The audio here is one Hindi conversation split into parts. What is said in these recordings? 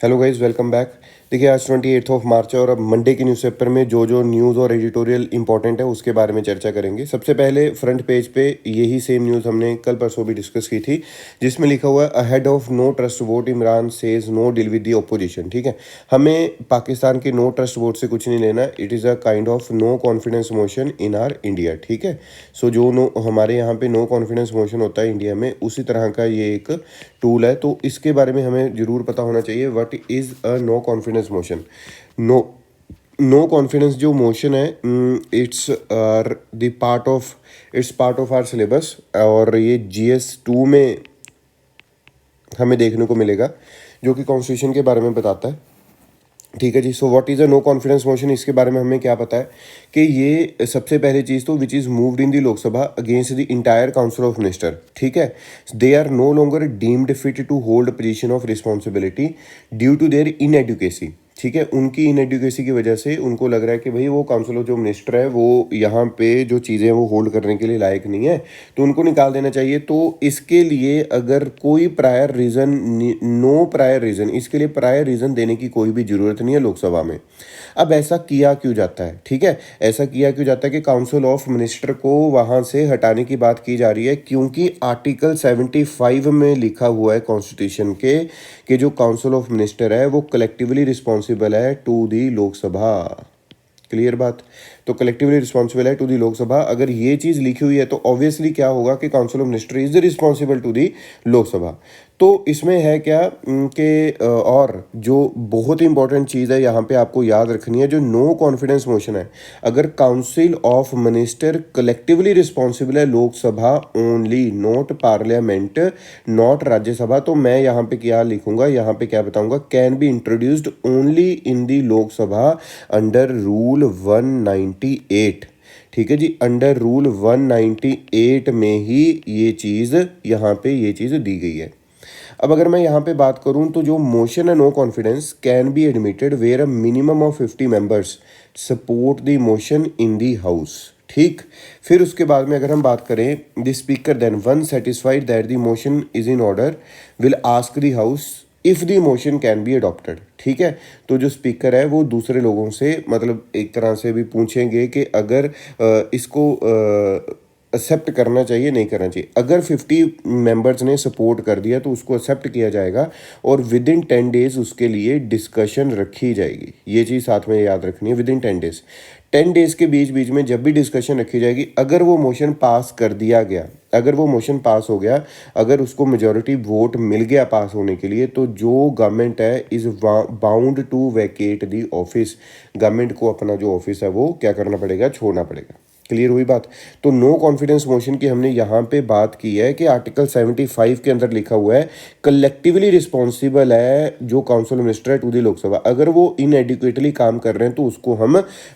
Hello guys, welcome back. देखिए, आज 28 मार्च है और अब मंडे के न्यूज़पेपर में जो जो न्यूज़ और एडिटोरियल इंपॉर्टेंट है उसके बारे में चर्चा करेंगे। सबसे पहले फ्रंट पेज पे यही सेम न्यूज़ हमने कल परसों भी डिस्कस की थी, जिसमें लिखा हुआ है ahead of no trust vote Imran says no deal with the opposition. ठीक है, हमें पाकिस्तान के नो ट्रस्ट वोट से कुछ नहीं लेना। It is a kind of no confidence motion in our India. ठीक है, सो जो नो हमारे यहाँ पे नो कॉन्फिडेंस मोशन होता है इंडिया में, उसी तरह का ये एक टूल है। तो इसके बारे में हमें ज़रूर पता होना चाहिए what is a no confidence motion. No no confidence जो मोशन है, it's the part of our syllabus, और ये GS 2 में हमें देखने को मिलेगा, जो कि कॉन्स्टिट्यूशन के बारे में बताता है। ठीक है जी। So what is a no confidence motion, इसके बारे में हमें क्या पता है कि ये सबसे पहली चीज़ तो which is moved in the Lok Sabha against the entire council of minister. ठीक है, they are no longer deemed fit to hold position of responsibility due to their inadequacy. ठीक है, उनकी इन एडुकेसी की वजह से उनको लग रहा है कि भाई वो काउंसिल ऑफ जो मिनिस्टर है वो यहाँ पे जो चीज़ें वो होल्ड करने के लिए लायक नहीं है, तो उनको निकाल देना चाहिए। तो इसके लिए अगर कोई prior reason, no prior reason, इसके लिए प्रायर रीज़न देने की कोई भी ज़रूरत नहीं है लोकसभा में। अब ऐसा किया क्यों जाता है? ठीक है, ऐसा किया क्यों जाता है कि काउंसिल ऑफ मिनिस्टर को वहाँ से हटाने की बात की जा रही है, क्योंकि आर्टिकल 75 में लिखा हुआ है कॉन्स्टिट्यूशन के कि जो काउंसिल ऑफ मिनिस्टर है वो कलेक्टिवली रिस्पॉन्सिबल है टू दी लोकसभा। क्लियर बात? तो कलेक्टिवली रिस्पॉन्सिबल है टू दी लोकसभा। अगर ये चीज़ लिखी हुई है तो ऑब्वियसली क्या होगा कि council of minister is responsible to the Lok Sabha. तो इसमें है क्या कि और जो बहुत इंपॉर्टेंट चीज़ है यहाँ पे आपको याद रखनी है, जो नो कॉन्फिडेंस मोशन है, अगर council of minister collectively responsible है Lok Sabha only, not parliament, not Rajya Sabha, तो मैं यहाँ पे क्या लिखूंगा, यहाँ पे क्या बताऊंगा, can be introduced only in the Lok Sabha under rule 198। ठीक है जी, अंडर रूल 198 में ही ये चीज़ यहाँ पे ये चीज़ दी गई है। अब अगर मैं यहाँ पे बात करूँ तो जो मोशन है no confidence can be admitted where a minimum of 50 members support the motion in the house. ठीक, फिर उसके बाद में अगर हम बात करें, the speaker then when satisfied that the motion is in order will ask the house if the motion can be adopted. ठीक है, तो जो स्पीकर है वो दूसरे लोगों से मतलब एक तरह से भी पूछेंगे कि अगर इसको एक्सेप्ट करना चाहिए, नहीं करना चाहिए। अगर 50 मेंबर्स ने सपोर्ट कर दिया तो उसको एक्सेप्ट किया जाएगा और विद इन 10 डेज़ उसके लिए डिस्कशन रखी जाएगी। ये चीज़ साथ में याद रखनी है, विद इन 10 डेज़। 10 डेज़ के बीच बीच में जब भी डिस्कशन रखी जाएगी, अगर वो मोशन पास कर दिया गया, अगर वो मोशन पास हो गया, अगर उसको मेजॉरिटी वोट मिल गया पास होने के लिए, तो जो गवर्नमेंट है is bound to vacate the office. Government को अपना जो ऑफिस है वो क्या करना पड़ेगा, छोड़ना पड़ेगा। क्लियर हुई बात? तो नो कॉन्फिडेंस मोशन की हमने यहाँ पे बात की है कि आर्टिकल 75 के अंदर लिखा हुआ है कलेक्टिवली रिस्पॉन्सिबल है जो काउंसिल मिनिस्टर है टू दी लोकसभा। अगर वो इनएडिक्वेटली काम कर रहे हैं तो उसको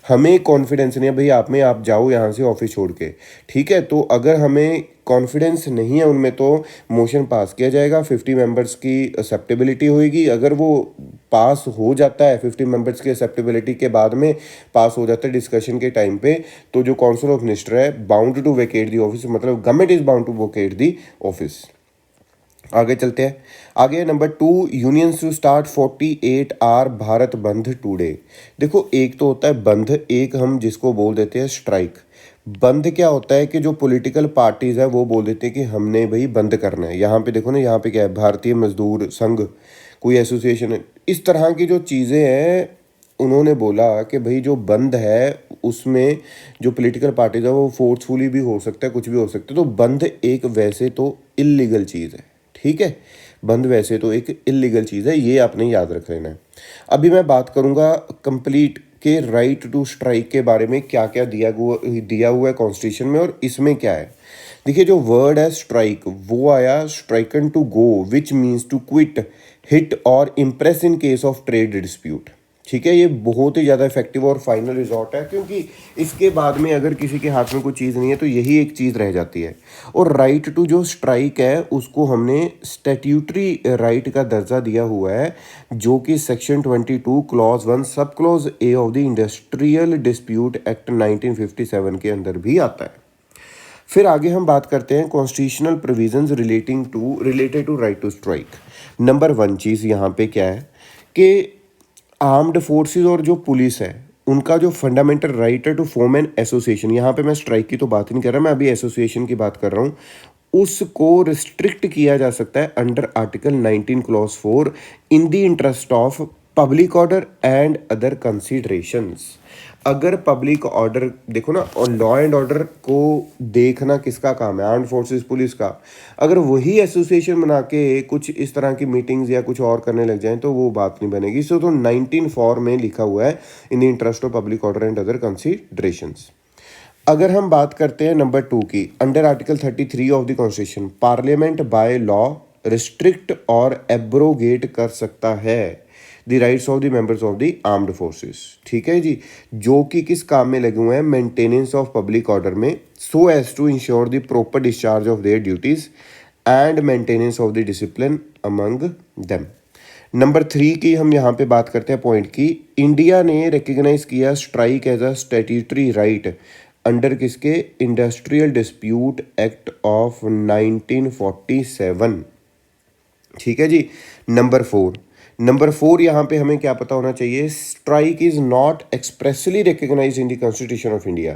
हमें कॉन्फिडेंस नहीं है भाई आप में, आप जाओ यहाँ से ऑफिस छोड़ के। ठीक है, तो अगर हमें कॉन्फिडेंस नहीं है उनमें तो मोशन पास किया जाएगा, 50 मेंबर्स की एक्सेप्टेबिलिटी होएगी। अगर वो पास हो जाता है 50 मेंबर्स की एक्सेप्टेबिलिटी के बाद में पास हो जाता है डिस्कशन के टाइम पे, तो जो काउंसिल ऑफ मिनिस्टर है bound to vacate the office, मतलब government is bound to vacate the office. आगे चलते हैं। आगे number 2, unions to start 48 hour Bharat bandh today. देखो, एक तो होता है बंद, एक हम जिसको बोल देते हैं स्ट्राइक। बंद क्या होता है कि जो पॉलिटिकल पार्टीज है वो बोल देते हैं कि हमने भाई बंद करना है। यहाँ पे देखो ना, यहाँ पे क्या है, भारतीय मजदूर संघ, कोई एसोसिएशन है, इस तरह की जो चीज़ें हैं, उन्होंने बोला कि भाई जो बंद है उसमें जो पॉलिटिकल पार्टीज है वो फोर्सफुली भी हो सकता है, कुछ भी हो सकता है। तो बंद एक वैसे तो इलीगल चीज़ है। ठीक है, बंद वैसे तो एक इलीगल चीज़ है, ये आपने याद रख लेना है। अभी मैं बात करूँगा कंप्लीट के राइट टू स्ट्राइक के बारे में, क्या क्या दिया हुआ है कॉन्स्टिट्यूशन में और इसमें क्या है। देखिए, जो वर्ड है स्ट्राइक, वो आया stricken to go which means to quit, hit और impress in case of trade dispute. ठीक है, ये बहुत ही ज़्यादा इफेक्टिव और फाइनल रिजॉर्ट है, क्योंकि इसके बाद में अगर किसी के हाथ में कोई चीज़ नहीं है तो यही एक चीज़ रह जाती है। और राइट टू जो स्ट्राइक है उसको हमने स्टैट्यूटरी राइट का दर्जा दिया हुआ है, जो कि section 22 clause 1 sub clause A of the industrial dispute act 1957 के अंदर भी आता है। फिर आगे हम बात करते हैं constitutional provisions related to right to strike. Number 1 चीज़ यहाँ पे क्या है कि आर्म्ड फोर्सेस और जो पुलिस है उनका जो फंडामेंटल राइट है टू फॉर्म एन एसोसिएशन, यहाँ पे मैं स्ट्राइक की तो बात ही नहीं कर रहा, मैं अभी एसोसिएशन की बात कर रहा हूँ, उसको रिस्ट्रिक्ट किया जा सकता है under article 19 clause 4 in the interest of public order and other considerations. अगर पब्लिक ऑर्डर देखो ना, और लॉ एंड ऑर्डर को देखना किसका काम है, आर्म्ड फोर्सेस पुलिस का, अगर वही एसोसिएशन बना के कुछ इस तरह की मीटिंग्स या कुछ और करने लग जाएं तो वो बात नहीं बनेगी। सो तो 19 में लिखा हुआ है in the interest of public order and other considerations. अगर हम बात करते हैं नंबर 2 की, under article 33 of the constitution parliament by law restrict और एब्रोगेट कर सकता है the rights of the members of the armed forces. ठीक है जी, जो कि किस काम में लगे हुए हैं, मेंटेनेंस ऑफ पब्लिक ऑर्डर में, so as to ensure the proper discharge of their duties and maintenance of the discipline among them. Number 3 की हम यहाँ पे बात करते हैं पॉइंट की, इंडिया ने रिकग्नाइज किया strike as a statutory right under किसके, इंडस्ट्रियल डिस्प्यूट एक्ट ऑफ 1947। ठीक है जी। नंबर 4 यहाँ पे हमें क्या पता होना चाहिए, strike is not expressly recognize in the constitution of India.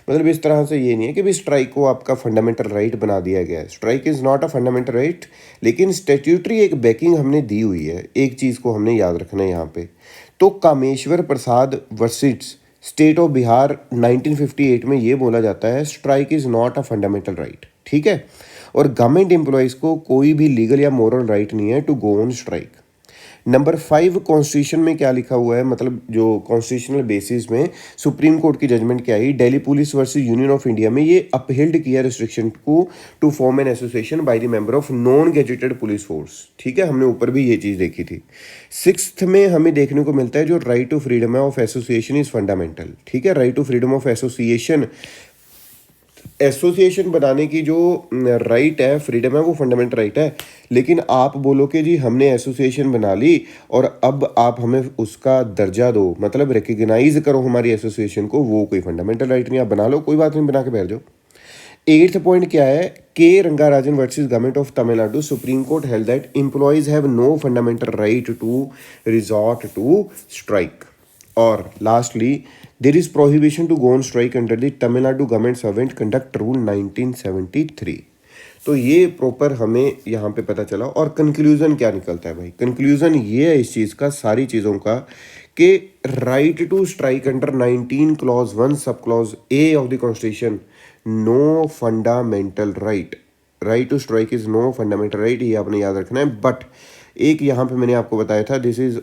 मतलब इस तरह से ये नहीं है कि भी स्ट्राइक को आपका फंडामेंटल राइट बना दिया गया है, strike is not a fundamental right, लेकिन स्टैट्यूटरी एक बैकिंग हमने दी हुई है। एक चीज़ को हमने याद रखना है यहाँ पे, तो Kameshwar Prasad versus state of Bihar 1958 में ये बोला जाता है strike is not a fundamental right. ठीक है, और गवर्नमेंट एम्प्लॉयज़ को कोई भी लीगल या मोरल राइट नहीं है to go on strike. Number 5 constitution में क्या लिखा हुआ है, मतलब जो कॉन्स्टिट्यूशनल बेसिस में सुप्रीम कोर्ट की जजमेंट क्या आई, Delhi police versus union of India में ये अपहेल्ड किया रिस्ट्रिक्शन को to form an association by the member of non gazetted police force. ठीक है, हमने ऊपर भी ये चीज़ देखी थी। 6th में हमें देखने को मिलता है जो right to freedom of association is fundamental. ठीक है, right to freedom of association बनाने की जो राइट है, फ्रीडम है, वो फंडामेंटल राइट है। लेकिन आप बोलो कि जी हमने एसोसिएशन बना ली और अब आप हमें उसका दर्जा दो, मतलब रिकग्नाइज करो हमारी एसोसिएशन को, वो कोई फंडामेंटल राइट नहीं। आप बना लो, कोई बात नहीं, बना के बैठ जाओ। 8th पॉइंट क्या है, K Rangarajan versus government of Tamil Nadu, supreme court held that employees have no fundamental right to resort to strike. और lastly, there is prohibition to go on strike under the Tamil Nadu government servant conduct rule 1973। तो ये प्रॉपर हमें यहाँ पे पता चला। और कंक्लूजन क्या निकलता है भाई, कंक्लूजन ये है इस चीज़ का, सारी चीज़ों का, कि right to strike under 19 clause 1 sub clause A of the constitution, no fundamental right, right to strike is no fundamental right, ये आपने याद रखना है। बट एक यहाँ पे मैंने आपको बताया था, this is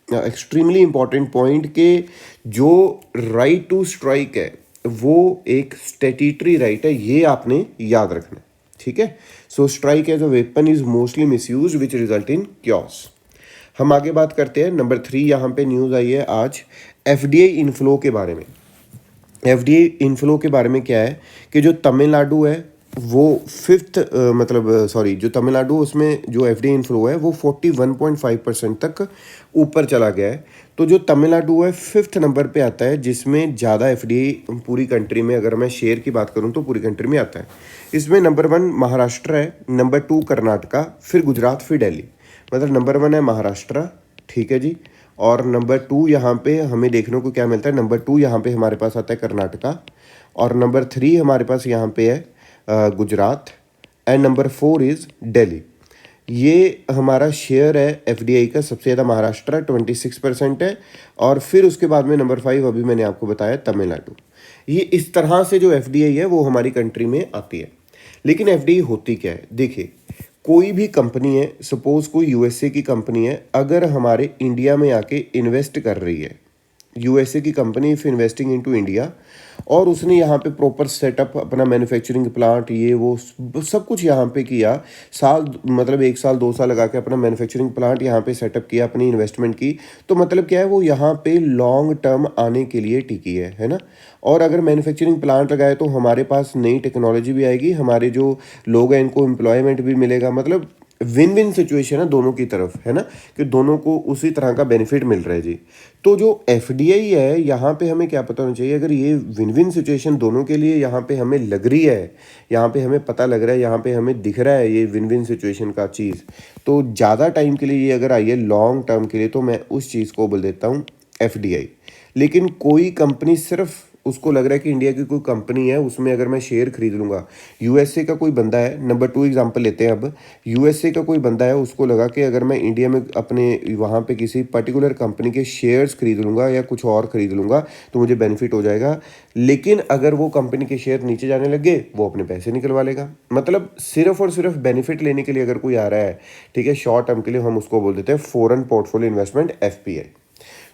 extremely important point, के जो राइट टू स्ट्राइक है वो एक स्टैट्यूटरी राइट है, ये आपने याद रखना है। ठीक है, so strike as a weapon is mostly misuse which result in chaos. हम आगे बात करते हैं। नंबर 3 यहाँ पे न्यूज़ आई है आज एफडीआई इनफ्लो के बारे में। एफडीआई इनफ्लो के बारे में क्या है कि जो तमिलनाडु है वो जो तमिलनाडु, उसमें जो एफडीआई इनफ्लो है वो 41.5% तक ऊपर चला गया है। तो जो तमिलनाडु है 5th नंबर पे आता है, जिसमें ज़्यादा एफडीआई पूरी कंट्री में, अगर मैं शेयर की बात करूं तो पूरी कंट्री में आता है। इसमें नंबर 1 महाराष्ट्र है, नंबर 2 कर्नाटका, फिर गुजरात, फिर दिल्ली। मतलब नंबर 1 है महाराष्ट्र, ठीक है जी, और नंबर 2 यहाँ पे हमें देखने को क्या मिलता है, नंबर 2 यहाँ पे हमारे पास आता है कर्नाटका, और नंबर 3 हमारे पास यहाँ पे है Gujarat, and number 4 is Delhi. ये हमारा शेयर है एफडीआई का, सबसे ज़्यादा महाराष्ट्र 26% है, और फिर उसके बाद में नंबर 5 अभी मैंने आपको बताया तमिलनाडु। ये इस तरह से जो एफडीआई है वो हमारी कंट्री में आती है। लेकिन एफडीआई होती क्या है, देखिए कोई भी कंपनी है, सपोज कोई यूएसए की कंपनी है, अगर हमारे इंडिया में आके इन्वेस्ट कर रही है, यूएसए की company if investing into India, और उसने यहाँ पे प्रॉपर सेटअप अपना मैन्युफैक्चरिंग प्लांट, ये वो सब कुछ यहाँ पे किया, मतलब 1 साल 2 साल लगा के अपना मैन्युफैक्चरिंग प्लांट यहाँ पे सेटअप किया, अपनी इन्वेस्टमेंट की, तो मतलब क्या है, वो यहाँ पे लॉन्ग टर्म आने के लिए टिकी है ना। और अगर मैन्युफैक्चरिंग प्लांट लगाए तो हमारे पास नई टेक्नोलॉजी भी आएगी, हमारे जो लोग हैं इनको एम्प्लॉयमेंट भी मिलेगा, मतलब विन विन सिचुएशन है दोनों की तरफ, है ना, कि दोनों को उसी तरह का बेनिफिट मिल रहा है जी। तो जो एफडीआई है यहाँ पे हमें क्या पता होना चाहिए, अगर ये विन विन सिचुएशन दोनों के लिए यहाँ पे हमें लग रही है, यहाँ पे हमें पता लग रहा है, यहाँ पे हमें दिख रहा है ये विन विन सिचुएशन का चीज़, तो ज़्यादा टाइम के लिए ये अगर आई है लॉन्ग टर्म के लिए, तो मैं उस चीज़ को बोल देता हूँ एफडीआई। लेकिन कोई कंपनी सिर्फ उसको लग रहा है कि इंडिया की कोई कंपनी है उसमें अगर मैं शेयर खरीद लूँगा, यूएसए का कोई बंदा है, नंबर 2 एग्जांपल लेते हैं अब, यूएसए का कोई बंदा है, उसको लगा कि अगर मैं इंडिया में अपने वहाँ पे किसी पर्टिकुलर कंपनी के शेयर्स खरीद लूँगा या कुछ और खरीद लूँगा तो मुझे बेनिफिट हो जाएगा। लेकिन अगर वो कंपनी के शेयर नीचे जाने लग गए, वो अपने पैसे निकलवा लेगा। मतलब सिर्फ और सिर्फ बेनिफिट लेने के लिए अगर कोई आ रहा है, ठीक है, शॉर्ट टर्म के लिए, हम उसको बोल देते हैं फॉरेन पोर्टफोलियो इन्वेस्टमेंट, एफपीआई।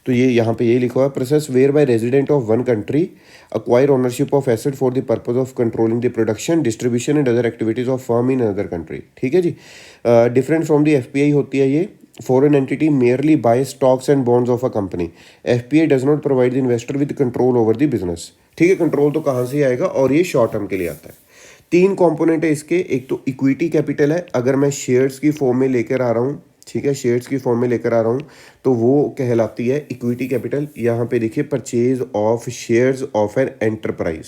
तो ये यहाँ पे ये लिखा हुआ है, process whereby resident of one country acquire ownership of asset for the purpose of controlling the production, distribution and other activities of firm in another country। ठीक है जी। डिफरेंट फ्रॉम दी एफपीआई होती है ये। Foreign entity merely buy stocks and bonds of a company। FPI does not provide the investor with control over the business। ठीक है, कंट्रोल तो कहाँ से आएगा, और ये शॉर्ट टर्म के लिए आता है। 3 कंपोनेंट है इसके, एक तो इक्विटी कैपिटल है, अगर मैं शेयर्स की फॉर्म में लेकर आ रहा हूँ, ठीक है, शेयर्स की फॉर्म में लेकर आ रहा हूँ तो वो कहलाती है इक्विटी कैपिटल। यहाँ पे देखिए, purchase of shares of an enterprise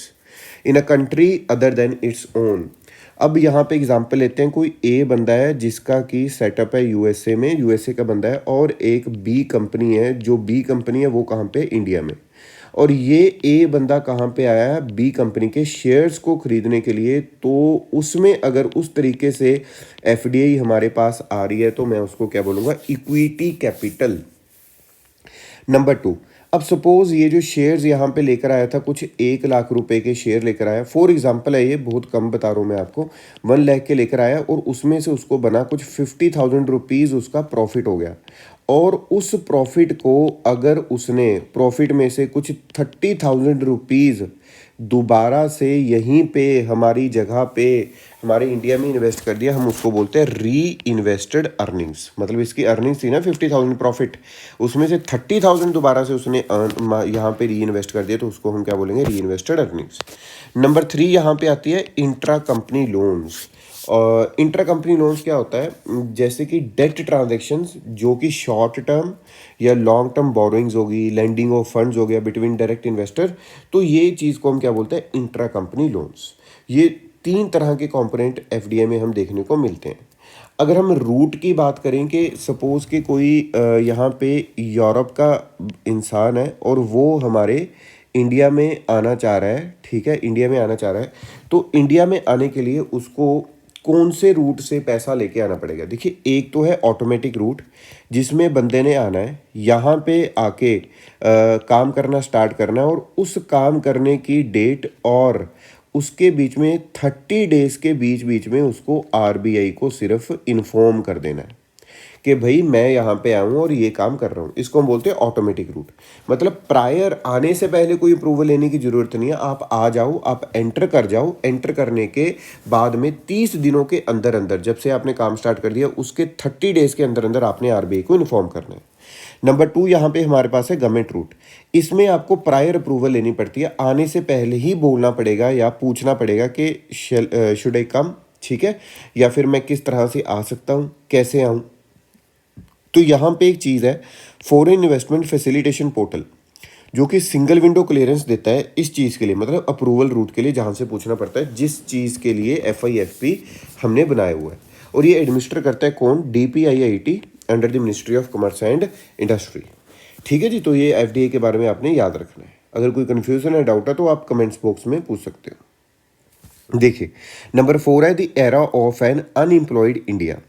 in a country other than its own. अब यहाँ पे एग्जांपल लेते हैं, कोई ए बंदा है जिसका की सेटअप है यूएसए में, यूएसए का बंदा है, और एक बी कंपनी है, जो बी कंपनी है वो कहाँ पे, इंडिया में। और ये ए बंदा कहाँ पे आया है, बी कंपनी के शेयर्स को खरीदने के लिए। तो उसमें अगर उस तरीके से एफडीआई हमारे पास आ रही है तो मैं उसको क्या बोलूँगा, इक्विटी कैपिटल। नंबर 2, अब सपोज ये जो शेयर्स यहाँ पे लेकर आया था, कुछ 1 लाख रुपए के शेयर लेकर आया, फॉर एग्जांपल है ये, बहुत कम बता रहा हूँ मैं आपको, 1 लाख के लेकर आया, और उसमें से उसको बना कुछ 50,000 रुपीज़ उसका प्रॉफिट हो गया। और उस प्रॉफिट को अगर उसने प्रॉफिट में से कुछ 30,000 रुपीज़ दोबारा से यहीं पे हमारी जगह पे हमारे इंडिया में इन्वेस्ट कर दिया, हम उसको बोलते हैं री इन्वेस्टेड अर्निंग्स। मतलब इसकी अर्निंग्स थी ना 50,000 प्रॉफिट, उसमें से 30,000 दोबारा से उसने यहाँ पे री इन्वेस्ट कर दिया, तो उसको हम क्या बोलेंगे, री इन्वेस्टेड अर्निंग्स। नंबर 3 यहाँ पे आती है इंट्रा कंपनी लोन्स। और इंट्रा कंपनी लोन्स क्या होता है, जैसे कि डेट ट्रांजैक्शंस जो कि शॉर्ट टर्म या लॉन्ग टर्म बोरोइंग्स होगी, लैंडिंग ऑफ फंड्स हो गया बिटवीन डायरेक्ट इन्वेस्टर, तो ये चीज़ को हम क्या बोलते हैं, इंट्रा कंपनी लोन्स। ये 3 तरह के कंपोनेंट एफडीआई में हम देखने को मिलते हैं। अगर हम रूट की बात करें कि सपोज़ कि कोई यहाँ पे यूरोप का इंसान है और वो हमारे इंडिया में आना चाह रहा है, ठीक है, इंडिया में आना चाह रहा है, तो इंडिया में आने के लिए उसको कौन से रूट से पैसा लेके आना पड़ेगा। देखिए, एक तो है ऑटोमेटिक रूट, जिसमें बंदे ने आना है, यहाँ पे आके काम करना स्टार्ट करना है, और उस काम करने की डेट और उसके बीच में 30 डेज़ के बीच बीच में उसको आरबीआई को सिर्फ इन्फॉर्म कर देना है कि भाई मैं यहाँ पे आया हूँ और ये काम कर रहा हूँ। इसको हम बोलते हैं ऑटोमेटिक रूट। मतलब प्रायर आने से पहले कोई अप्रूवल लेने की ज़रूरत नहीं है, आप आ जाओ, आप एंटर कर जाओ, एंटर करने के बाद में 30 दिनों के अंदर अंदर, जब से आपने काम स्टार्ट कर दिया उसके 30 डेज़ के अंदर अंदर आपने आरबीआई को इन्फॉर्म करना है। नंबर 2 यहाँ पे हमारे पास है गवर्नमेंट रूट। इसमें आपको प्रायर अप्रूवल लेनी पड़ती है, आने से पहले ही बोलना पड़ेगा या पूछना पड़ेगा कि शुड आई कम, ठीक है, या फिर मैं किस तरह से आ सकता हूँ, कैसे आऊँ। तो यहाँ पे एक चीज़ है, फॉरेन इन्वेस्टमेंट फैसिलिटेशन पोर्टल, जो कि सिंगल विंडो क्लियरेंस देता है इस चीज़ के लिए, मतलब अप्रूवल रूट के लिए, जहाँ से पूछना पड़ता है जिस चीज़ के लिए एफआईएफपी हमने बनाया हुआ है। और ये एडमिनिस्टर करता है कौन, DPIIT under the ministry of commerce and industry. ठीक है जी। तो ये एफडीआई के बारे में आपने याद रखना है। अगर कोई कन्फ्यूजन है, डाउट है, तो आप कमेंट्स बॉक्स में पूछ सकते हो। देखिए, नंबर 4 है the era of an unemployed India.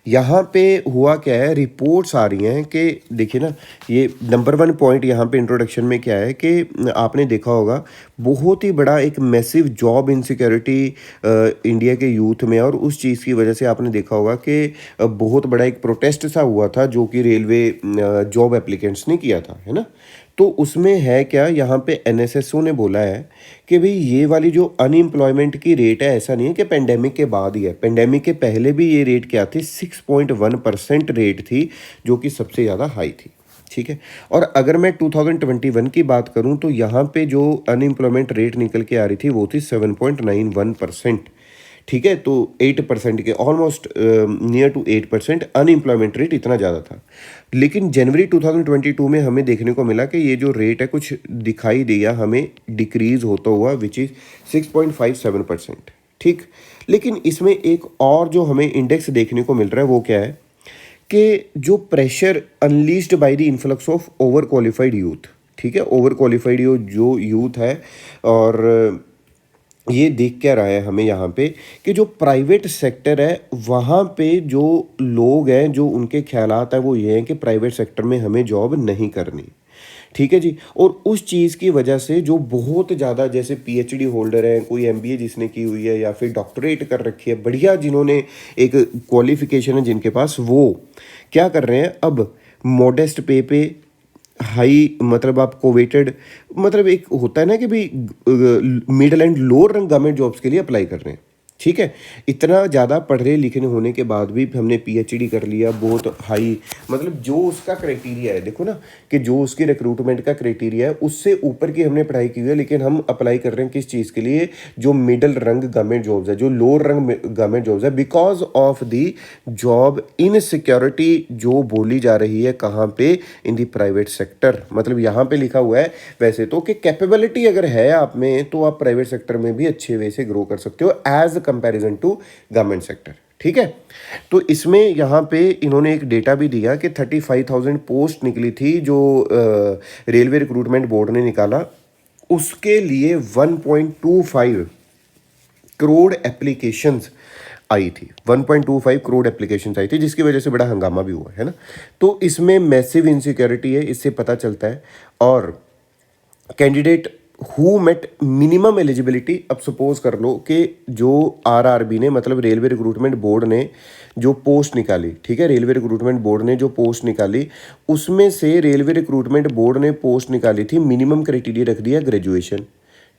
यहाँ पे हुआ क्या है, रिपोर्ट्स आ रही हैं कि देखिए ना, ये नंबर 1 पॉइंट यहाँ पे इंट्रोडक्शन में क्या है कि आपने देखा होगा बहुत ही बड़ा एक मैसिव जॉब इनसिक्योरिटी इंडिया के यूथ में, और उस चीज़ की वजह से आपने देखा होगा कि बहुत बड़ा एक प्रोटेस्ट सा हुआ था जो कि रेलवे जॉब एप्लीकेंट्स ने किया था, है ना। तो उसमें है क्या, यहाँ पे एनएसएसओ ने बोला है कि भाई ये वाली जो अनएम्प्लॉयमेंट की रेट है, ऐसा नहीं है कि पेंडेमिक के बाद ही है, पेंडेमिक के पहले भी ये रेट क्या थी, 6.1% रेट थी, जो कि सबसे ज़्यादा हाई थी। ठीक है। और अगर मैं 2021 की बात करूं तो यहाँ पे जो अनएम्प्लॉयमेंट रेट निकल के आ रही थी वो थी 7.91%। ठीक है, तो 8% के almost near to 8% unemployment rate इतना ज़्यादा था। लेकिन जनवरी 2022 में हमें देखने को मिला कि ये जो रेट है कुछ दिखाई दिया हमें डिक्रीज़ होता हुआ, विच इज़ 6.57%। ठीक, लेकिन इसमें एक और जो हमें इंडेक्स देखने को मिल रहा है वो क्या है कि जो pressure unleashed by the influx of over qualified youth. ठीक है, ओवर क्वालिफाइड जो यूथ है, और ये देख क्या रहा है हमें यहाँ पे कि जो प्राइवेट सेक्टर है वहाँ पे जो लोग हैं, जो उनके ख्यालात है वो ये हैं कि प्राइवेट सेक्टर में हमें जॉब नहीं करनी। ठीक है जी, और उस चीज़ की वजह से जो बहुत ज़्यादा जैसे पीएचडी होल्डर हैं, कोई एमबीए जिसने की हुई है या फिर डॉक्टरेट कर रखी है, बढ़िया जिन्होंने एक क्वालिफिकेशन है जिनके पास, वो क्या कर रहे हैं अब मॉडेस्ट पे हाई, मतलब आपको वेटेड, मतलब एक होता है ना कि भाई middle and lower rank government jobs के लिए अप्लाई कर रहे हैं। ठीक है, इतना ज़्यादा पढ़े लिखे होने के बाद भी हमने पीएचडी कर लिया, बहुत हाई, मतलब जो उसका क्राइटेरिया है, देखो ना कि जो उसकी रिक्रूटमेंट का क्राइटेरिया है उससे ऊपर की हमने पढ़ाई की हुई है, लेकिन हम अप्लाई कर रहे हैं किस चीज़ के लिए, जो मिडिल रैंक गवर्नमेंट जॉब्स है, जो लोअर रैंक गवर्नमेंट जॉब्स है, because of the job insecurity जो बोली जा रही है कहाँ पे, इन दी प्राइवेट सेक्टर। मतलब यहाँ पे लिखा हुआ है वैसे तो कि कैपेबिलिटी अगर है आप में तो आप प्राइवेट सेक्टर में भी अच्छे वे से ग्रो कर सकते हो as comparison to government sector. ठीक है, तो इसमें यहाँ पे इन्होंने एक डेटा भी दिया कि 35,000 पोस्ट निकली थी जो रेलवे रिक्रूटमेंट बोर्ड ने निकाला, उसके लिए 1.25 करोड़ एप्लीकेशंस आई थी, 1.25 करोड़ एप्लीकेशंस आई थी, जिसकी वजह से बड़ा हंगामा भी हुआ है ना। तो इसमें मैसिव इनसिक्योरिटी है, इससे पता चलता है। और candidate who met minimum eligibility, अब सपोज कर लो कि जो आरआरबी ने, मतलब रेलवे रिक्रूटमेंट बोर्ड ने जो पोस्ट निकाली, ठीक है, रेलवे रिक्रूटमेंट बोर्ड ने जो पोस्ट निकाली, उसमें से रेलवे रिक्रूटमेंट बोर्ड ने पोस्ट निकाली थी, मिनिमम क्राइटेरिया रख दिया ग्रेजुएशन।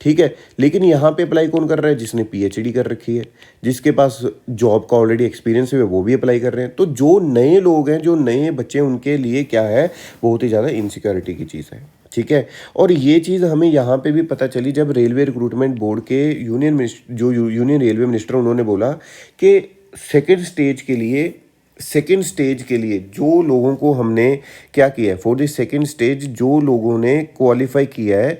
ठीक है, लेकिन यहाँ पे अप्लाई कौन कर रहा है, जिसने पीएचडी कर रखी है, जिसके पास जॉब का ऑलरेडी एक्सपीरियंस है, वो भी अप्लाई कर रहे हैं। तो जो नए लोग हैं, जो नए बच्चे, उनके लिए क्या है, बहुत ही ज़्यादा इनसिक्योरिटी की चीज़ है। ठीक है, और ये चीज़ हमें यहाँ पे भी पता चली जब रेलवे रिक्रूटमेंट बोर्ड के यूनियन रेलवे मिनिस्टर, उन्होंने बोला कि सेकेंड स्टेज के लिए जो लोगों को हमने क्या किया है, फॉर द सेकेंड स्टेज जो लोगों ने क्वालिफाई किया है,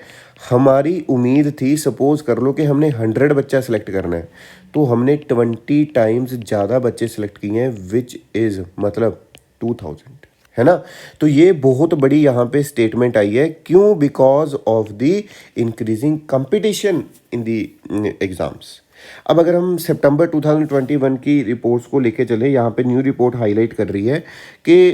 हमारी उम्मीद थी, सपोज कर लो कि हमने 100 बच्चा सेलेक्ट करना है, तो हमने 20 टाइम्स ज़्यादा बच्चे सेलेक्ट किए हैं, विच इज़ मतलब 2000, है ना। तो ये बहुत बड़ी यहाँ पे स्टेटमेंट आई है, क्यों, because of the increasing competition in the exams. अब अगर हम सितंबर 2021 की रिपोर्ट्स को लेके चले, यहाँ पे न्यू रिपोर्ट हाईलाइट कर रही है कि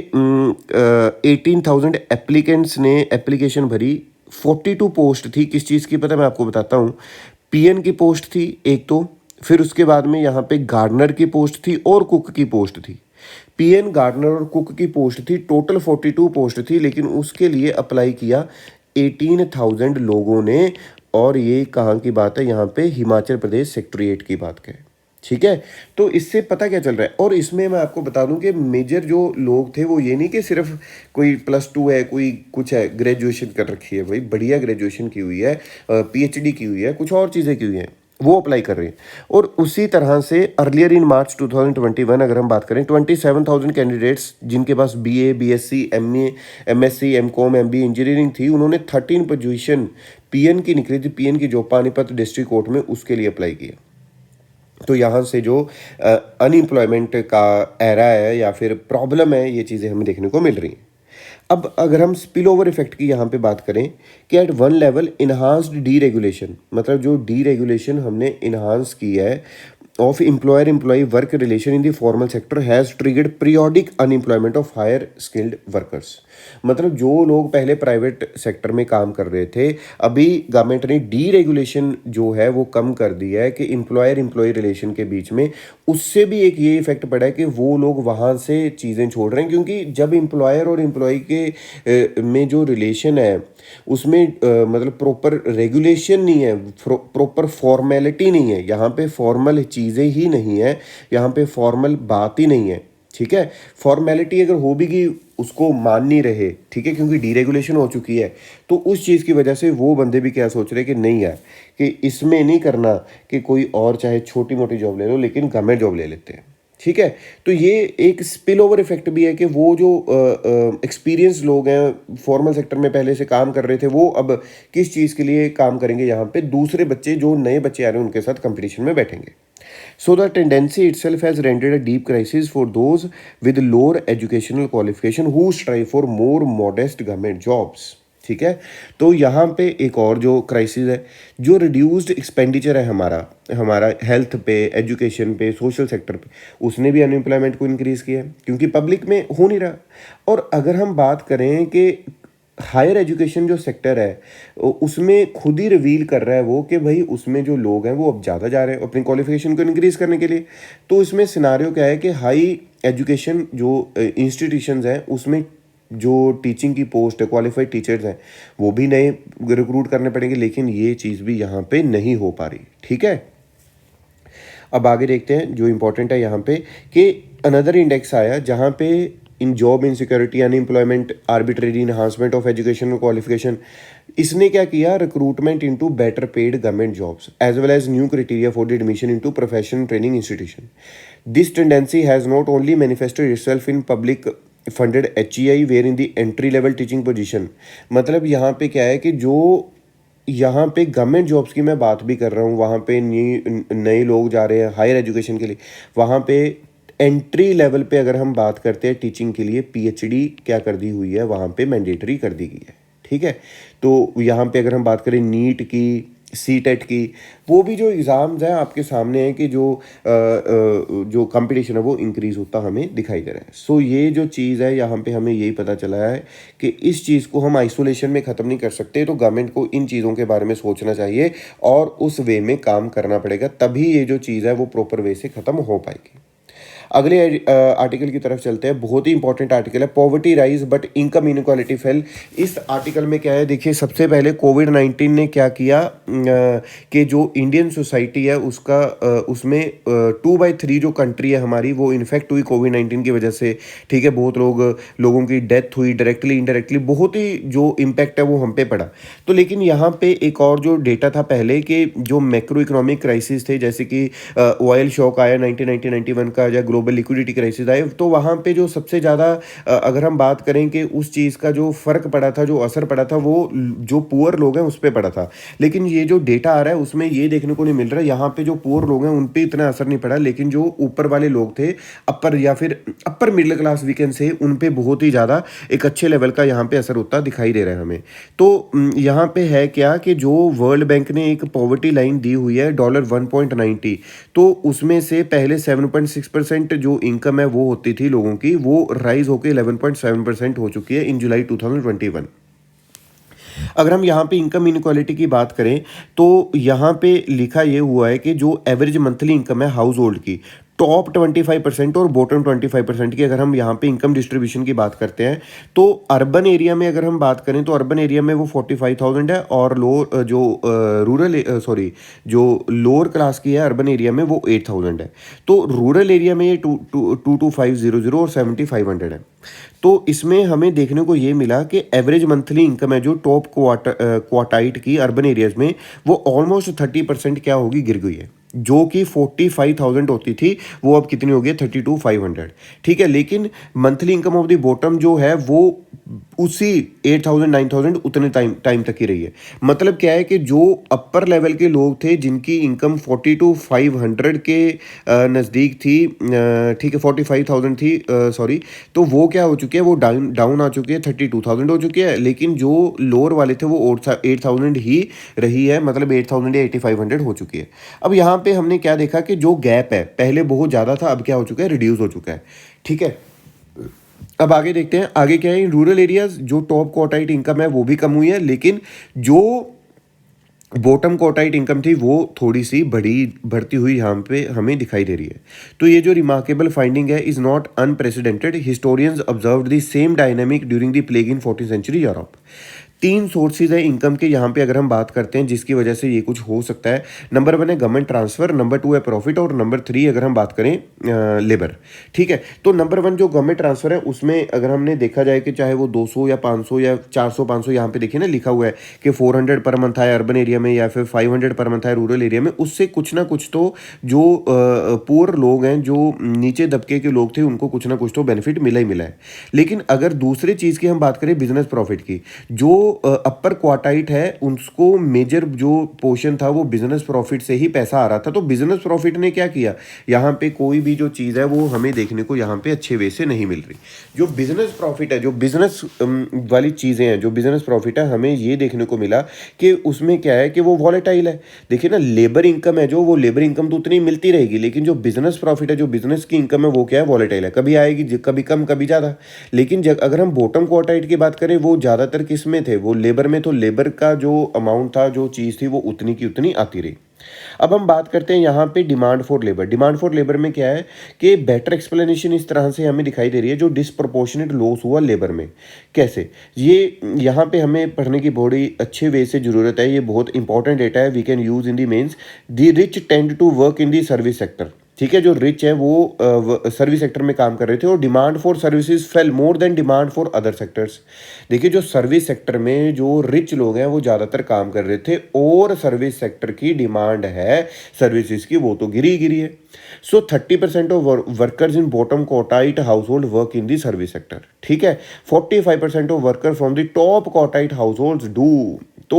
18,000 एप्लीकेंट्स ने एप्लीकेशन भरी, 42 पोस्ट थी, किस चीज़ की पता, मैं आपको बताता हूँ। पीएन की पोस्ट थी एक तो, फिर उसके बाद में यहाँ पे गार्डनर की पोस्ट थी और कुक की पोस्ट थी। पीएन, गार्डनर और कुक की पोस्ट थी, टोटल 42 पोस्ट थी, लेकिन उसके लिए अप्लाई किया 18,000 लोगों ने। और ये कहाँ की बात है, यहाँ पे हिमाचल प्रदेश सेक्रेटेरिएट की बात है। ठीक है, तो इससे पता क्या चल रहा है। और इसमें मैं आपको बता दूं कि मेजर जो लोग थे वो ये नहीं कि सिर्फ कोई +2 है, कोई कुछ है, ग्रेजुएशन कर रखी है, भाई बढ़िया ग्रेजुएशन की हुई है, पीएचडी की हुई है, कुछ और चीज़ें की हुई हैं, वो अप्लाई कर रहे हैं। और उसी तरह से अर्लियर इन मार्च 2021 अगर हम बात करें, 27,000 कैंडिडेट्स जिनके पास BA, BSc, MA, MSc, MCom, MBA engineering थी, उन्होंने 13 पोजीशन पीएन की निकली थी, पीएन की जो पानीपत डिस्ट्रिक्ट कोर्ट में, उसके लिए अप्लाई किया। तो यहाँ से जो अनएम्प्लॉयमेंट का एरा है या फिर प्रॉब्लम है, ये चीज़ें हमें देखने को मिल रही हैं। अब अगर हम स्पिल ओवर इफेक्ट की यहाँ पे बात करें कि at one level enhanced deregulation, मतलब जो डी रेगुलेशन हमने इन्हांस की है of employer employee work relation in the formal sector has triggered periodic unemployment of higher skilled workers. मतलब जो लोग पहले प्राइवेट सेक्टर में काम कर रहे थे, अभी गवर्नमेंट ने डी रेगुलेशन जो है वो कम कर दिया है कि एम्प्लॉयर एम्प्लॉय रिलेशन के बीच में, उससे भी एक ये इफेक्ट पड़ा है कि वो लोग वहाँ से चीज़ें छोड़ रहे हैं, क्योंकि जब एम्प्लॉयर और एम्प्लॉय के में जो रिलेशन है उसमें मतलब प्रॉपर रेगुलेशन नहीं है, प्रॉपर फॉर्मेलिटी नहीं है, यहाँ पे फॉर्मल चीज़ें ही नहीं है, यहाँ पे फॉर्मल बात ही नहीं है। ठीक है, फॉर्मेलिटी अगर हो भी गई उसको मान नहीं रहे, ठीक है, क्योंकि डीरेगुलेशन हो चुकी है। तो उस चीज़ की वजह से वो बंदे भी क्या सोच रहे हैं कि नहीं यार, कि इसमें नहीं करना, कि कोई और चाहे छोटी मोटी जॉब ले लो लेकिन गवर्नमेंट जॉब ले लेते हैं, ठीक है। तो ये एक स्पिल ओवर इफेक्ट भी है कि वो जो एक्सपीरियंस लोग हैं, फॉर्मल सेक्टर में पहले से काम कर रहे थे, वो अब किस चीज़ के लिए काम करेंगे, यहाँ पे दूसरे बच्चे जो नए बच्चे आ रहे हैं उनके साथ कंपटीशन में बैठेंगे। So the tendency itself has rendered a deep crisis for those with lower educational qualification who strive for more modest government jobs. ठीक है, तो यहाँ पे एक और जो क्राइसिस है, जो रिड्यूस्ड एक्सपेंडिचर है हमारा हमारा हेल्थ पे, एजुकेशन पे, सोशल सेक्टर पे, उसने भी अनएम्प्लॉयमेंट को इंक्रीज़ किया है, क्योंकि पब्लिक में हो नहीं रहा। और अगर हम बात करें कि हायर एजुकेशन जो सेक्टर है, उसमें खुद ही रिवील कर रहा है वो कि भाई उसमें जो लोग हैं वो अब ज़्यादा जा रहे हैं अपनी क्वालिफिकेशन को इंक्रीज़ करने के लिए। तो इसमें सिनारियो क्या है कि हाई एजुकेशन जो इंस्टीट्यूशंस हैं उसमें जो टीचिंग की पोस्ट है, क्वालिफाइड टीचर्स हैं, वो भी नए रिक्रूट करने पड़ेंगे, लेकिन ये चीज़ भी यहाँ पे नहीं हो पा रही, ठीक है। अब आगे देखते हैं जो इम्पोर्टेंट है यहाँ पे, कि अनदर इंडेक्स आया जहाँ पे इन job insecurity, unemployment, arbitrary enhancement of education qualification, इसने क्या किया, recruitment into better paid government jobs as well as new criteria for the admission into professional training institution. This tendency has not only manifested itself in public funded HEI where in the entry level teaching position. मतलब यहाँ पे क्या है कि जो यहाँ पे गवर्नमेंट जॉब्स की मैं बात भी कर रहा हूँ, वहाँ पे नए लोग जा रहे हैं हायर एजुकेशन के लिए, वहाँ पे एंट्री लेवल पे अगर हम बात करते हैं टीचिंग के लिए, PhD क्या कर दी हुई है, वहाँ पे मैंडेटरी कर दी गई है, ठीक है। तो यहाँ पे अगर हम बात करें नीट की, CTET की, वो भी जो एग्ज़ाम्स हैं आपके सामने हैं कि जो कंपटीशन है वो इंक्रीज़ होता हमें दिखाई दे रहा है। सो ये जो चीज़ है यहाँ पे हमें यही पता चला है कि इस चीज़ को हम आइसोलेशन में ख़त्म नहीं कर सकते, तो गवर्नमेंट को इन चीज़ों के बारे में सोचना चाहिए और उस वे में काम करना पड़ेगा, तभी ये जो चीज़ है वो प्रॉपर वे से ख़त्म हो पाएगी। अगले आर्टिकल की तरफ चलते हैं, बहुत ही इंपॉर्टेंट आर्टिकल है, poverty rise but income inequality fail. इस आर्टिकल में क्या है, देखिए सबसे पहले कोविड-19 ने क्या किया कि जो इंडियन सोसाइटी है उसका उसमें 2/3 जो कंट्री है हमारी वो इन्फेक्ट हुई कोविड-19 की वजह से, ठीक है। बहुत लोगों की डेथ हुई, डायरेक्टली इनडायरेक्टली बहुत ही जो इम्पैक्ट है वो हम पे पड़ा। तो लेकिन यहाँ पे एक और जो डेटा था पहले कि जो मैक्रो इकोनॉमिक क्राइसिस थे, जैसे कि ऑयल शॉक आया 1990-91 का, या ग्लोबल लिक्विडिटी क्राइसिस आए, तो वहाँ पे जो सबसे ज़्यादा अगर हम बात करें कि उस चीज़ का जो फ़र्क पड़ा था, जो असर पड़ा था, वो जो पुअर लोग हैं उस पर पड़ा था। लेकिन ये जो डेटा आ रहा है उसमें ये देखने को नहीं मिल रहा, यहाँ पे जो पुअर लोग हैं उन पे इतना असर नहीं पड़ा, लेकिन जो ऊपर वाले लोग थे, अपर या फिर upper middle class we can say, उन पे बहुत ही ज़्यादा एक अच्छे लेवल का यहाँ पे असर होता दिखाई दे रहा है हमें। तो यहाँ पे है क्या कि जो वर्ल्ड बैंक ने एक पॉवर्टी लाइन दी हुई है $1.90, तो उसमें से पहले 7.6% जो इनकम है वो होती थी लोगों की, वो राइज होकर 11.7% हो चुकी है इन जुलाई 2021। अगर हम यहाँ पे इनकम इनक्वालिटी की बात करें तो यहाँ पे लिखा ये हुआ है कि जो एवरेज मंथली इनकम है हाउस होल्ड की, टॉप 25% और बॉटम 25% की अगर हम यहाँ पे इनकम डिस्ट्रीब्यूशन की बात करते हैं, तो अर्बन एरिया में अगर हम बात करें तो अर्बन एरिया में वो 45,000 है, और जो लोअर क्लास की है अर्बन एरिया में वो 8,000 है। तो रूरल एरिया में ये 22500 और 7,500 है। तो इसमें हमें देखने को ये मिला कि एवरेज मंथली इनकम है जो टॉप क्वार्टाइट की अर्बन एरियाज में, वो ऑलमोस्ट 30% क्या होगी, गिर गई है। जो कि 45,000 होती थी वो अब कितनी हो गई, 32,500, ठीक है। लेकिन monthly income of the bottom जो है वो उसी 8,000 9,000 उतने टाइम तक ही रही है। मतलब क्या है कि जो अपर लेवल के लोग थे जिनकी इनकम 42,500 के नज़दीक थी, ठीक है, 45,000 थी, सॉरी, तो वो क्या हो चुकी है, वो डाउन आ चुकी है, 32,000 हो चुकी है। लेकिन जो लोअर वाले थे वो 8,000 ही रही है, मतलब 8,000 या 8,500 हो चुकी है। अब यहाँ पे हमने क्या देखा कि जो गैप है पहले बहुत ज़्यादा था, अब क्या हो चुका है, रिड्यूस हो चुका है, ठीक है। अब आगे देखते हैं, आगे क्या है, रूरल एरियाज जो टॉप क्वार्टाइट इनकम है वो भी कम हुई है, लेकिन जो बॉटम क्वार्टाइट इनकम थी वो थोड़ी सी बढ़ती हुई यहाँ पे हमें दिखाई दे रही है। तो ये जो रिमार्केबल फाइंडिंग है is not unprecedented, historians observed the same dynamic during the plague in 14th century Europe. 3 sources है इनकम के यहाँ पे अगर हम बात करते हैं जिसकी वजह से ये कुछ हो सकता है। नंबर 1 है गवर्नमेंट ट्रांसफ़र, नंबर 2 है प्रॉफिट और नंबर 3 अगर हम बात करें लेबर। ठीक है, तो नंबर 1 जो गवर्नमेंट ट्रांसफ़र है उसमें अगर हमने देखा जाए कि चाहे वो 200 या 500 या 400-500 यहाँ पे देखिए ना लिखा हुआ है कि 400 पर मंथ आया अर्बन एरिया में या फिर 500 पर मंथ आया रूरल एरिया में, उससे कुछ ना कुछ तो जो पुअर लोग हैं, जो नीचे दबके के लोग थे, उनको कुछ ना कुछ तो बेनिफिट मिला ही मिला है। लेकिन अगर दूसरी चीज़ की हम बात करें बिजनेस प्रॉफिट की, जो अपर क्वार्टाइट है उसको मेजर जो पोर्शन था वो बिजनेस प्रॉफिट से ही पैसा आ रहा था। तो बिजनेस प्रॉफिट ने क्या किया, यहाँ पे कोई भी जो चीज़ है वो हमें देखने को यहाँ पे अच्छे वे से नहीं मिल रही। जो बिजनेस प्रॉफिट है, जो बिजनेस वाली चीज़ें हैं, जो बिजनेस प्रॉफिट है, हमें ये देखने को मिला कि उसमें क्या है कि वो वॉलेटाइल है। देखिए ना, लेबर इनकम है जो, वो लेबर इनकम तो उतनी मिलती रहेगी, लेकिन जो बिजनेस प्रॉफिट है, जो बिजनेस की इनकम है, वो क्या है, वॉलेटाइल है, कभी आएगी कभी कम कभी ज़्यादा। लेकिन अगर हम बॉटम क्वार्टाइल की बात करें, वो ज़्यादातर किस में थे, वो लेबर में। तो लेबर का जो अमाउंट था, जो चीज़ थी, वो उतनी की उतनी आती रही। अब हम बात करते हैं यहाँ पे demand for labour. Demand for labour में क्या है कि बेटर एक्सप्लेनेशन इस तरह से हमें दिखाई दे रही है, जो डिसप्रोपोर्शनेट लॉस हुआ लेबर में। कैसे, ये यहाँ पे हमें पढ़ने की बड़ी अच्छे वे से ज़रूरत है। ये बहुत इंपॉर्टेंट डेटा है, we can use in the mains. The rich tend to work in the service sector. ठीक है, जो रिच है वो सर्विस सेक्टर में काम कर रहे थे और demand for services fail more than demand for other sectors. देखिए, जो सर्विस सेक्टर में जो रिच लोग हैं वो ज़्यादातर काम कर रहे थे और सर्विस सेक्टर की डिमांड है सर्विसेज की, वो तो गिरी गिरी है। So 30% of workers in bottom quartile household work in the service sector. ठीक है, 45% of worker from the top quartile household do. तो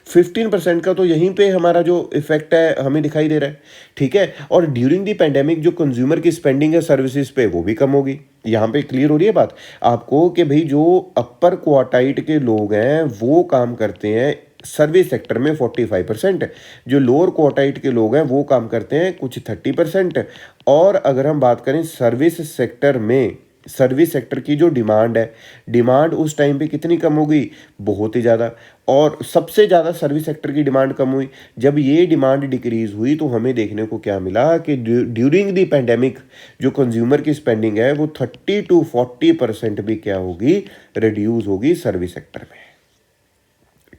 15% का तो यहीं पे हमारा जो इफेक्ट है हमें दिखाई दे रहा है। ठीक है, और ड्यूरिंग दी पेंडेमिक जो कंज्यूमर की स्पेंडिंग है सर्विसेज पे, वो भी कम होगी। यहाँ पे क्लियर हो रही है बात आपको कि भाई जो अपर क्वार्टाइट के लोग हैं वो काम करते हैं सर्विस सेक्टर में 45%, जो लोअर क्वार्टाइट के लोग हैं वो काम करते हैं कुछ 30%। और अगर हम बात करें सर्विस सेक्टर में, सर्विस सेक्टर की जो डिमांड है, डिमांड उस टाइम पे कितनी कम हो गई, बहुत ही ज़्यादा। और सबसे ज़्यादा सर्विस सेक्टर की डिमांड कम हुई। जब ये डिमांड डिक्रीज़ हुई तो हमें देखने को क्या मिला कि ड्यूरिंग दी पेंडेमिक जो कंज्यूमर की स्पेंडिंग है वो 30 to 40% भी क्या होगी, रिड्यूस होगी सर्विस सेक्टर में।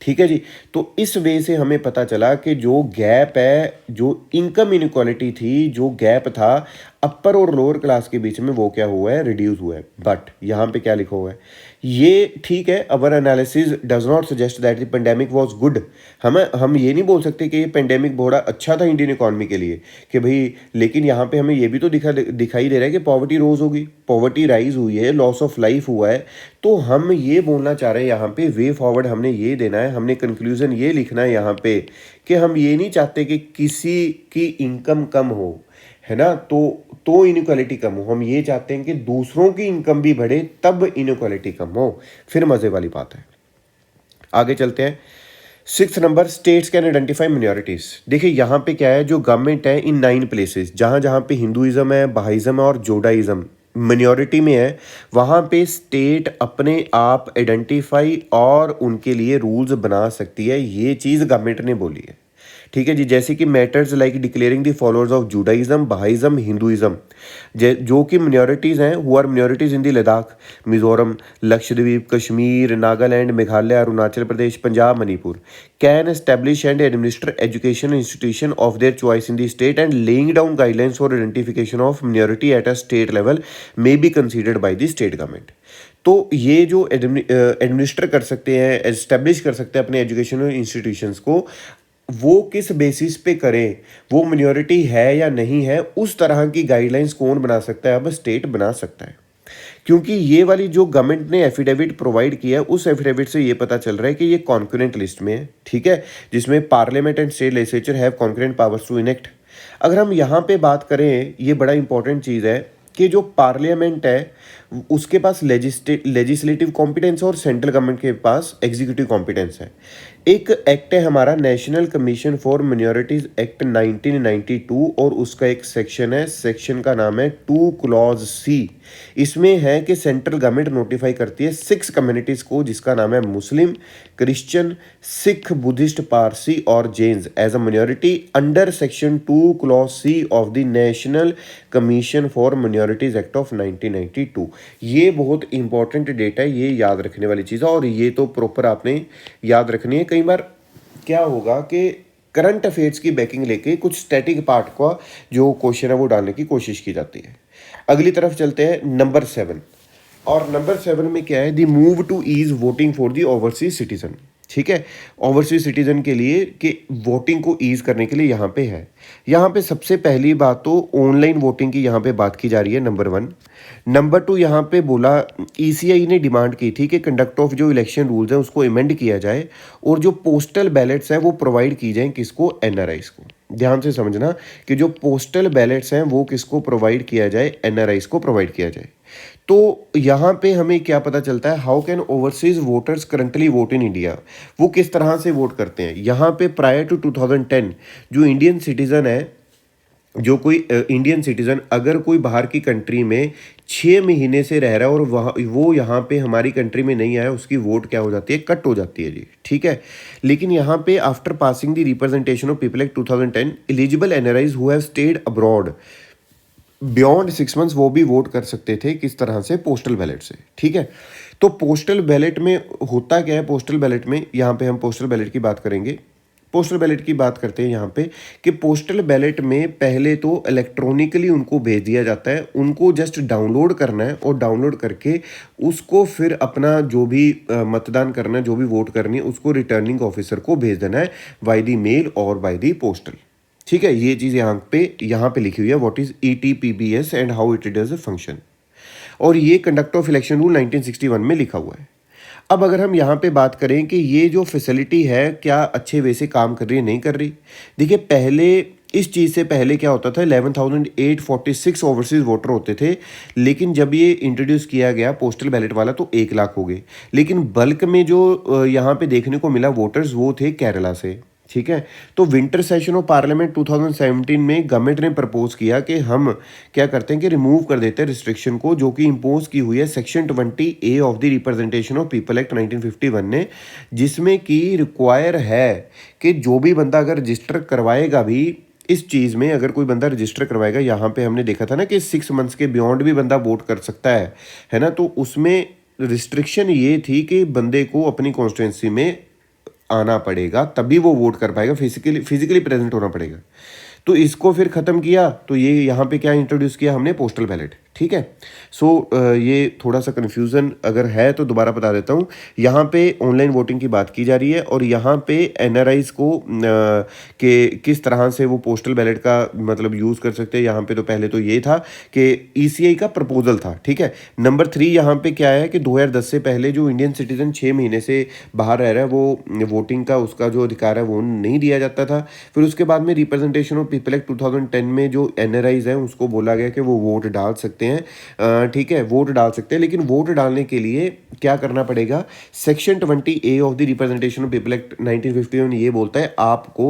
ठीक है जी, तो इस वे से हमें पता चला कि जो गैप है, जो इनकम इनक्वालिटी थी, जो गैप था अपर और लोअर क्लास के बीच में, वो क्या हुआ है, रिड्यूस हुआ है। बट यहाँ पे क्या लिखा हुआ है, ये ठीक है, our analysis does not suggest that the pandemic was good. हम ये नहीं बोल सकते कि ये पेंडेमिक बड़ा अच्छा था इंडियन इकोनॉमी के लिए कि भाई, लेकिन यहाँ पे हमें ये भी तो दिखाई दे रहा है कि पॉवर्टी रोज होगी, पॉवर्टी राइज हुई है, लॉस ऑफ लाइफ हुआ है। तो हम ये बोलना चाह रहे हैं यहाँ पे, वे फॉरवर्ड हमने ये देना है, हमने कंक्लूजन ये लिखना है यहाँ पे कि हम ये नहीं चाहते कि किसी की इनकम कम हो, है ना, तो इनक्वालिटी कम हो। हम ये चाहते हैं कि दूसरों की इनकम भी बढ़े, तब इनक्वालिटी कम हो। फिर मज़े वाली बात है। आगे चलते हैं। 6 number, states can identify minorities. देखिए यहाँ पे क्या है, जो गवर्नमेंट है इन 9 प्लेसेस, जहाँ जहाँ पे हिंदुइज्म है, बहाइज्म है और जोडाइज्म मिनॉरिटी में है, वहाँ पे स्टेट अपने आप आइडेंटिफाई और उनके लिए रूल्स बना सकती है। ये चीज़ गवर्नमेंट ने बोली है। ठीक है जी, जैसे कि matters like declaring the followers of Judaism, Bahaism, Hinduism, जो कि मिनॉरिटीज़ हैं, who are minorities in the Ladakh, Mizoram, Lakshadweep, Kashmir, Nagaland, Meghalaya, Arunachal Pradesh, Punjab, Manipur, can establish and administer education institution of their choice in the state and laying down guidelines for identification of minority at a state level may be considered by the state government. तो ये जो एडमिनिस्टर कर सकते हैं, एस्टेब्लिश कर सकते हैं अपने एजुकेशनल इंस्टीट्यूशंस को, वो किस बेसिस पे करें, वो मिनॉरिटी है या नहीं है, उस तरह की गाइडलाइंस कौन बना सकता है, अब स्टेट बना सकता है। क्योंकि ये वाली जो गवर्नमेंट ने एफिडेविट प्रोवाइड किया है, उस एफिडेविट से ये पता चल रहा है कि ये कॉन्करेंट लिस्ट में है। ठीक है, जिसमें parliament and state legislature have concurrent powers to enact. अगर हम यहाँ पे बात करें, ये बड़ा इंपॉर्टेंट चीज़ है कि जो पार्लियामेंट है उसके पास लेजिस्लेटिव कॉम्पिटेंस और सेंट्रल गवर्नमेंट के पास एग्जीक्यूटिव कॉम्पिटेंस है। एक एक्ट है हमारा national commission for minorities act 1992 और उसका एक सेक्शन है, सेक्शन का नाम है 2 क्लॉज सी। इसमें है कि सेंट्रल गवर्नमेंट नोटिफाई करती है 6 कम्युनिटीज को, जिसका नाम है Muslim, Christian, Sikh, Buddhist, Parsi और Jains as a minority under section 2 clause C of the national commission for minorities act of 1992। ये बहुत इंपॉर्टेंट डेट है, ये याद रखने वाली चीज़ है और ये तो प्रॉपर आपने याद रखनी है। कई बार क्या होगा कि करंट अफेयर्स की बैकिंग लेके कुछ स्टैटिक पार्ट का जो क्वेश्चन है वो डालने की कोशिश की जाती है। अगली तरफ चलते हैं, नंबर 7। और नंबर 7 में क्या है, the move to ease voting for the overseas citizen. ठीक है, ओवरसीज सिटीजन के लिए कि वोटिंग को ईज करने के लिए यहाँ पे है। यहाँ पे सबसे पहली बात तो ऑनलाइन वोटिंग की यहाँ पे बात की जा रही है, नंबर 1। नंबर 2 यहाँ पे बोला, ईसीआई ने डिमांड की थी कि कंडक्ट ऑफ जो इलेक्शन रूल्स हैं उसको अमेंड किया जाए और जो पोस्टल बैलेट्स हैं वो प्रोवाइड की जाएं, किसको, एनआरआईज को। ध्यान से समझना कि जो पोस्टल बैलेट्स हैं वो किसको प्रोवाइड किया जाए, एनआरआईज को प्रोवाइड किया जाए। तो यहाँ पे हमें क्या पता चलता है, how can overseas voters currently vote in India, वो किस तरह से वोट करते हैं। यहाँ पे प्रायर टू 2010 जो इंडियन सिटीजन है, जो कोई इंडियन सिटीजन अगर कोई बाहर की कंट्री में 6 महीने से रह रहा है और वहाँ वो यहाँ पे हमारी कंट्री में नहीं आया, उसकी वोट क्या हो जाती है, कट हो जाती है जी। ठीक है, लेकिन यहाँ पे after passing the representation of people act 2010 eligible NRIs who have stayed abroad beyond 6 months वो भी वोट कर सकते थे, किस तरह से, पोस्टल बैलेट से। ठीक है, तो पोस्टल बैलेट में होता क्या है, पोस्टल बैलेट में यहाँ पे हम पोस्टल बैलेट की बात करेंगे। पोस्टल बैलेट की बात करते हैं यहाँ पे कि पोस्टल बैलेट में पहले तो इलेक्ट्रॉनिकली उनको भेज दिया जाता है, उनको जस्ट डाउनलोड करना है और डाउनलोड करके उसको फिर अपना जो भी मतदान करना है, जो भी वोट करनी है, उसको रिटर्निंग ऑफिसर को भेज देना है बाय दी मेल और बाय दी पोस्टल। ठीक है, ये चीज़ यहाँ पे लिखी हुई है, what is ETPBS and how it does a function. और ये कंडक्ट ऑफ इलेक्शन रूल 1961 में लिखा हुआ है। अब अगर हम यहाँ पे बात करें कि ये जो फैसिलिटी है क्या अच्छे वे से काम कर रही है, नहीं कर रही। देखिए, पहले इस चीज़ से पहले क्या होता था, 11,846 ओवरसीज वोटर होते थे, लेकिन जब ये इंट्रोड्यूस किया गया पोस्टल बैलेट वाला तो 1 लाख हो गए। लेकिन बल्क में जो यहाँ पे देखने को मिला वोटर्स, वो थे केरला से। ठीक है, तो विंटर सेशन ऑफ पार्लियामेंट 2017 में गवर्नमेंट ने प्रपोज किया कि हम क्या करते हैं कि रिमूव कर देते हैं रिस्ट्रिक्शन को, जो कि इम्पोज की हुई है section 20A of the representation of people act 1951 ने, जिसमें कि रिक्वायर है कि जो भी बंदा अगर रजिस्टर करवाएगा भी इस चीज़ में, अगर कोई बंदा रजिस्टर करवाएगा, यहाँ पे हमने देखा था ना कि 6 मंथ्स के बियॉन्ड भी बंदा वोट कर सकता है ना, तो उसमें रिस्ट्रिक्शन ये थी कि बंदे को अपनी कॉन्स्टिट्यूंसी में आना पड़ेगा, तभी वो वोट कर पाएगा, फिजिकली प्रेजेंट होना पड़ेगा। तो इसको फिर ख़त्म किया, तो ये यहाँ पे क्या इंट्रोड्यूस किया हमने, पोस्टल बैलेट। ठीक है, सो ये थोड़ा सा कन्फ्यूज़न अगर है तो दोबारा बता देता हूँ। यहाँ पे ऑनलाइन वोटिंग की बात की जा रही है और यहाँ पे एनआरआईज को कि किस तरह से वो पोस्टल बैलेट का मतलब यूज़ कर सकते हैं। यहाँ पे तो पहले तो ये था कि ईसीआई का प्रपोजल था। ठीक है, नंबर 3 यहाँ पे क्या है कि 2010 से पहले जो इंडियन सिटीजन 6 महीने से बाहर रह रहा है, वो वोटिंग का उसका जो अधिकार है वो नहीं दिया जाता था। फिर उसके बाद में रिप्रेजेंटेशन ऑफ पीपल एक्ट 2010 में जो एनआरआईज हैं उसको बोला गया कि वो वोट डाल सकते हैं। ठीक है, वोट डाल सकते हैं, लेकिन वोट डालने के लिए क्या करना पड़ेगा, section 20A of the representation of people act 1951 ये बोलता है आपको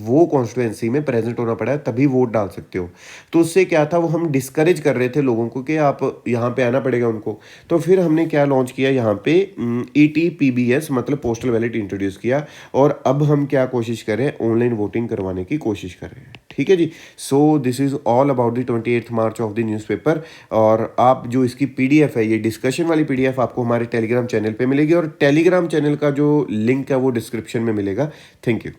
वो कॉन्स्टिट्यूएंसी में प्रेजेंट होना पड़ा है, तभी वोट डाल सकते हो। तो उससे क्या था, वो हम डिस्करेज कर रहे थे लोगों को कि आप यहाँ पे आना पड़ेगा उनको। तो फिर हमने क्या लॉन्च किया, यहाँ पे ETPBS मतलब पोस्टल बैलेट इंट्रोड्यूस किया और अब हम क्या कोशिश कर रहे हैं, ऑनलाइन वोटिंग करवाने की कोशिश कर रहे हैं। ठीक है जी, so this is all about the 28 March of the newspaper. और आप जो इसकी PDF है, ये डिस्कशन वाली PDF आपको हमारे टेलीग्राम चैनल पे मिलेगी और टेलीग्राम चैनल का जो लिंक है वो डिस्क्रिप्शन में मिलेगा। Thank you.